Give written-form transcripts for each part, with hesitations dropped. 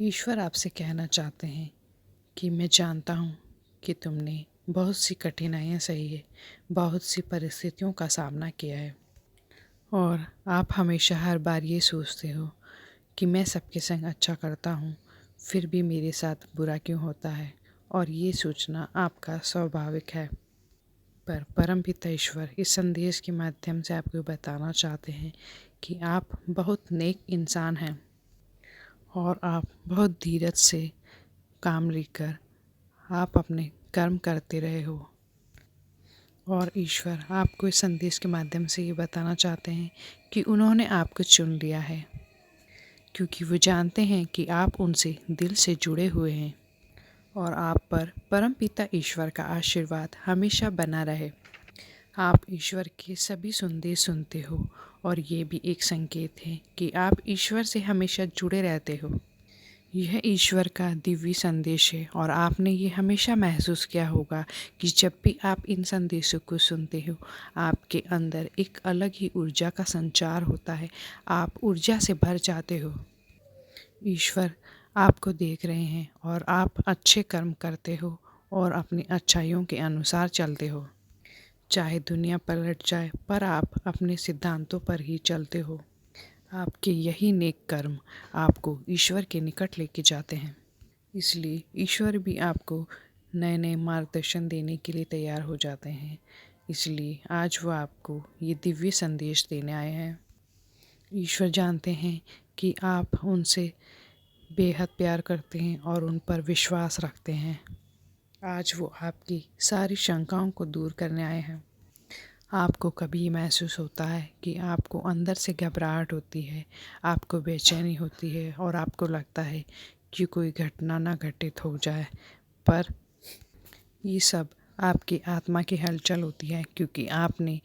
ईश्वर आपसे कहना चाहते हैं कि मैं जानता हूँ कि तुमने बहुत सी कठिनाइयाँ सही है, बहुत सी परिस्थितियों का सामना किया है और आप हमेशा हर बार ये सोचते हो कि मैं सबके संग अच्छा करता हूँ, फिर भी मेरे साथ बुरा क्यों होता है, और ये सोचना आपका स्वाभाविक है। पर परमपिता ईश्वर इस संदेश के माध्यम से आपको बताना चाहते हैं कि आप बहुत नेक इंसान हैं और आप बहुत धीरज से काम लेकर आप अपने कर्म करते रहे हो। और ईश्वर आपको इस संदेश के माध्यम से ये बताना चाहते हैं कि उन्होंने आपको चुन लिया है, क्योंकि वो जानते हैं कि आप उनसे दिल से जुड़े हुए हैं और आप पर परमपिता ईश्वर का आशीर्वाद हमेशा बना रहे। आप ईश्वर के सभी संदेश सुनते हो और ये भी एक संकेत है कि आप ईश्वर से हमेशा जुड़े रहते हो। यह ईश्वर का दिव्य संदेश है और आपने ये हमेशा महसूस किया होगा कि जब भी आप इन संदेशों को सुनते हो, आपके अंदर एक अलग ही ऊर्जा का संचार होता है। आप ऊर्जा से भर जाते हो। ईश्वर आपको देख रहे हैं और आप अच्छे कर्म करते हो और अपनी अच्छाइयों के अनुसार चलते हो। चाहे दुनिया पलट जाए, पर आप अपने सिद्धांतों पर ही चलते हो। आपके यही नेक कर्म आपको ईश्वर के निकट लेके जाते हैं। इसलिए ईश्वर भी आपको नए नए मार्गदर्शन देने के लिए तैयार हो जाते हैं। इसलिए आज वो आपको ये दिव्य संदेश देने आए हैं। ईश्वर जानते हैं कि आप उनसे बेहद प्यार करते हैं और उन पर विश्वास रखते हैं। आज वो आपकी सारी शंकाओं को दूर करने आए हैं। आपको कभी महसूस होता है कि आपको अंदर से घबराहट होती है, आपको बेचैनी होती है और आपको लगता है कि कोई घटना ना घटित हो जाए, पर ये सब आपकी आत्मा की हलचल होती है, क्योंकि आपने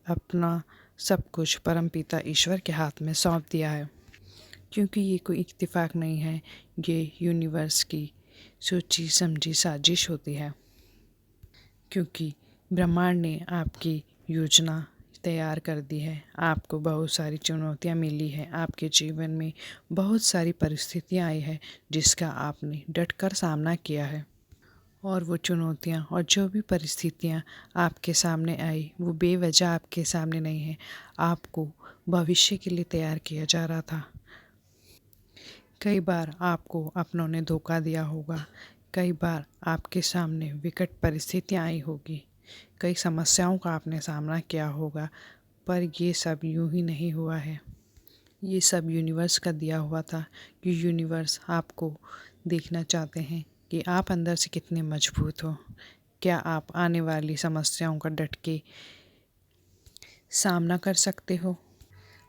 अपना सब कुछ परमपिता ईश्वर के हाथ में सौंप दिया है। क्योंकि ये कोई इत्तेफाक नहीं है, ये यूनिवर्स की सोची समझी साजिश होती है। क्योंकि ब्रह्मांड ने आपकी योजना तैयार कर दी है। आपको बहुत सारी चुनौतियाँ मिली हैं, आपके जीवन में बहुत सारी परिस्थितियाँ आई हैं जिसका आपने डटकर सामना किया है। और वो चुनौतियाँ और जो भी परिस्थितियाँ आपके सामने आई, वो बेवजह आपके सामने नहीं है। आपको भविष्य के लिए तैयार किया जा रहा था। कई बार आपको अपनों ने धोखा दिया होगा, कई बार आपके सामने विकट परिस्थितियाँ आई होगी, कई समस्याओं का आपने सामना किया होगा, पर ये सब यूं ही नहीं हुआ है। ये सब यूनिवर्स का दिया हुआ था कि यूनिवर्स आपको देखना चाहते हैं कि आप अंदर से कितने मजबूत हो। क्या आप आने वाली समस्याओं का डट के सामना कर सकते हो?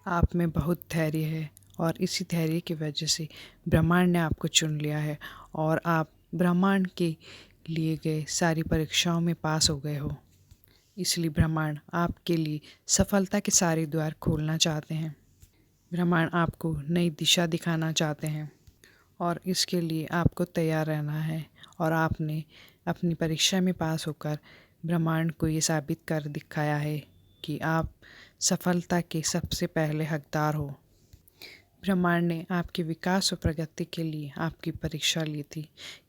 आप में बहुत धैर्य है और इसी धैर्य की वजह से ब्रह्मांड ने आपको चुन लिया है और आप ब्रह्मांड के लिए गए सारी परीक्षाओं में पास हो गए हो। इसलिए ब्रह्मांड आपके लिए सफलता के सारे द्वार खोलना चाहते हैं। ब्रह्मांड आपको नई दिशा दिखाना चाहते हैं और इसके लिए आपको तैयार रहना है। और आपने अपनी परीक्षा में पास होकर ब्रह्मांड को ये साबित कर दिखाया है कि आप सफलता के सबसे पहले हकदार हो। ब्रह्मांड ने आपके विकास और प्रगति के लिए आपकी परीक्षा ली थी।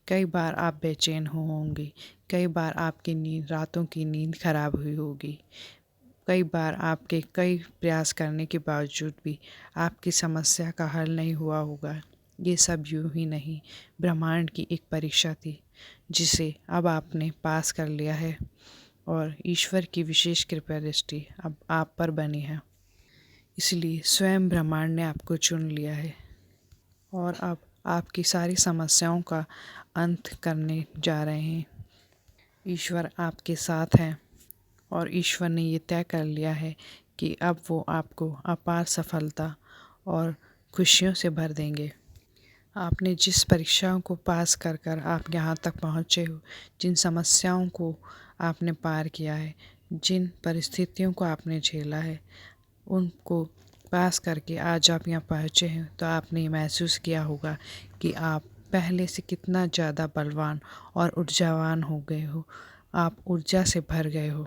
कई बार आप बेचैन होंगे, कई बार आपकी रातों की नींद खराब हुई होगी, कई बार आपके कई प्रयास करने के बावजूद भी आपकी समस्या का हल नहीं हुआ होगा। ये सब यूं ही नहीं, ब्रह्मांड की एक परीक्षा थी जिसे अब आपने पास कर लिया है और ईश्वर की विशेष कृपा दृष्टि अब आप पर बनी है। इसलिए स्वयं ब्रह्मांड ने आपको चुन लिया है और अब आपकी सारी समस्याओं का अंत करने जा रहे हैं। ईश्वर आपके साथ हैं और ईश्वर ने ये तय कर लिया है कि अब वो आपको अपार सफलता और खुशियों से भर देंगे। आपने जिस परीक्षाओं को पास कर कर आप यहाँ तक पहुँचे हो, जिन समस्याओं को आपने पार किया है, जिन परिस्थितियों को आपने झेला है, उनको पास करके आज आप यहाँ पहुँचे हैं, तो आपने ये महसूस किया होगा कि आप पहले से कितना ज़्यादा बलवान और ऊर्जावान हो गए हो। आप ऊर्जा से भर गए हो।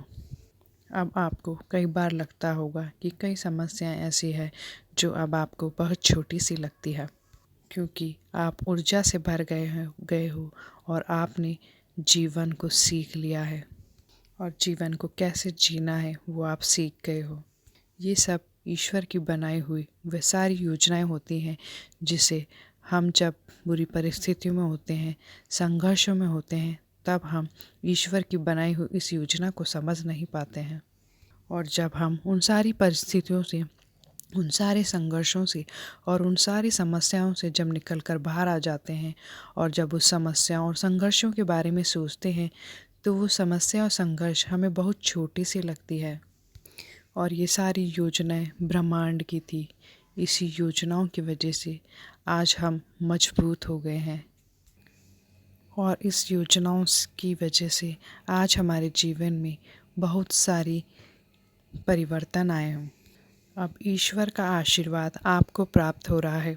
अब आपको कई बार लगता होगा कि कई समस्याएं ऐसी है जो अब आपको बहुत छोटी सी लगती है, क्योंकि आप ऊर्जा से भर गए हो और आपने जीवन को सीख लिया है और जीवन को कैसे जीना है वो आप सीख गए हो। ये सब ईश्वर की बनाई हुई वे सारी योजनाएं होती हैं जिसे हम जब बुरी परिस्थितियों में होते हैं, संघर्षों में होते हैं, तब हम ईश्वर की बनाई हुई इस योजना को समझ नहीं पाते हैं। और जब हम उन सारी परिस्थितियों से, उन सारे संघर्षों से और उन सारी समस्याओं से जब निकल कर बाहर आ जाते हैं और जब उस समस्याओं और संघर्षों के बारे में सोचते हैं तो वो समस्या और संघर्ष हमें बहुत छोटी सी लगती है। और ये सारी योजनाएं ब्रह्मांड की थी। इसी योजनाओं की वजह से आज हम मजबूत हो गए हैं और इस योजनाओं की वजह से आज हमारे जीवन में बहुत सारी परिवर्तन आए हैं। अब ईश्वर का आशीर्वाद आपको प्राप्त हो रहा है।